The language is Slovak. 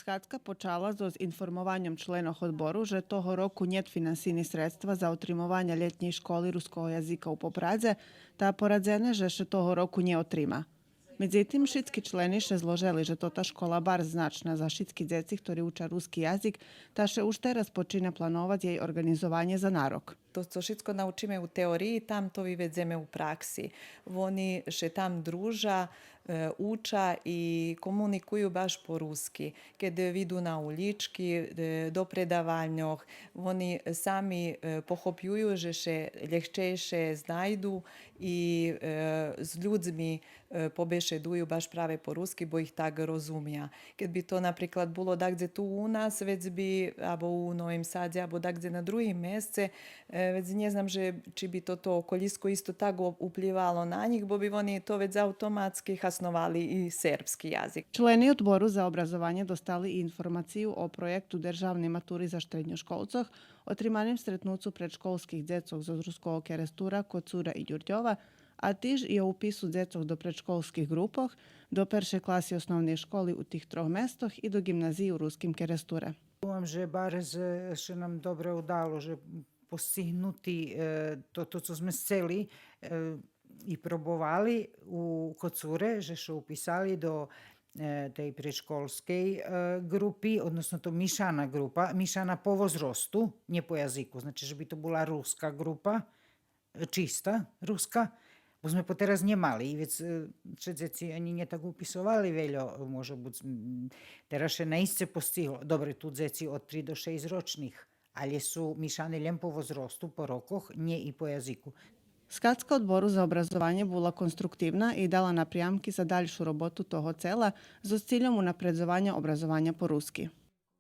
Schadzka почала з інформуванням членів odboru, že toho roku нет фінансійні средства за отримування літньої школи руського язика у Попрадзе, та порадзене, že še toho roku не отрима. Međutim, šitski členi še zloželi, že to ta škola bar značna za šitski djeci, ktorí uča ruski jazik, ta še už teraz počine planovati jej organizovanje za narok. To, co všetko naučíme u teoriji, tam to vyvedzeme u praksi. Oni še tam druža, uča i komunikuju baš po ruski. Kad vidu na ulički, do predavanjoh, oni sami pohopjuju, že še ljehčejše znajdu i s ľudzmi pobešeduju baš prave po ruski, bo ih tak rozumija. Kad bi to napríklad bilo dakle tu u nas, već bi, abo u Novim Sadze, abo dakle na drugim mjesece, već ne znam, že, či bi to okolisko isto tako uplivalo na njih, bo bi oni to već automatski hasnovali i srpski jazik. Členi odboru za obrazovanje dostali i informaciju o projektu državne maturi za štrednjoškolcoh, otrimanim stretnucu predškolskih djecog z ruskog kerestura, Kocura i Đurđova, a tiž i o upisu djecog do predškolskih grupoh, do perše klasi osnovne školi u tih troch mestoh i do gimnaziji u ruskim keresture. Думам, že barez še nam dobro udalo, že postignuti to, co sme chceli i probovali u Kocure, že šo upisali do tej predškolskej grupi, odnosno to mišana grupa, mišana po возрасту, nie po jazyku, znači, že by to bola ruska grupa, čista ruska, bo sme po teraz nemali, već djeci oni nie tak upisovali veľo, može buď teraz še naiste postiglo, dobre, tu djeci od 3 do 6 ročnih, ali su mišane len po возрасту, po rokoh, nie i po jazyku. Schadzka odboru za obrazovanje bola konstruktivna i dala naprijamki za daljšu robotu toho cela z ciljem unapredzovanja obrazovanja po ruski.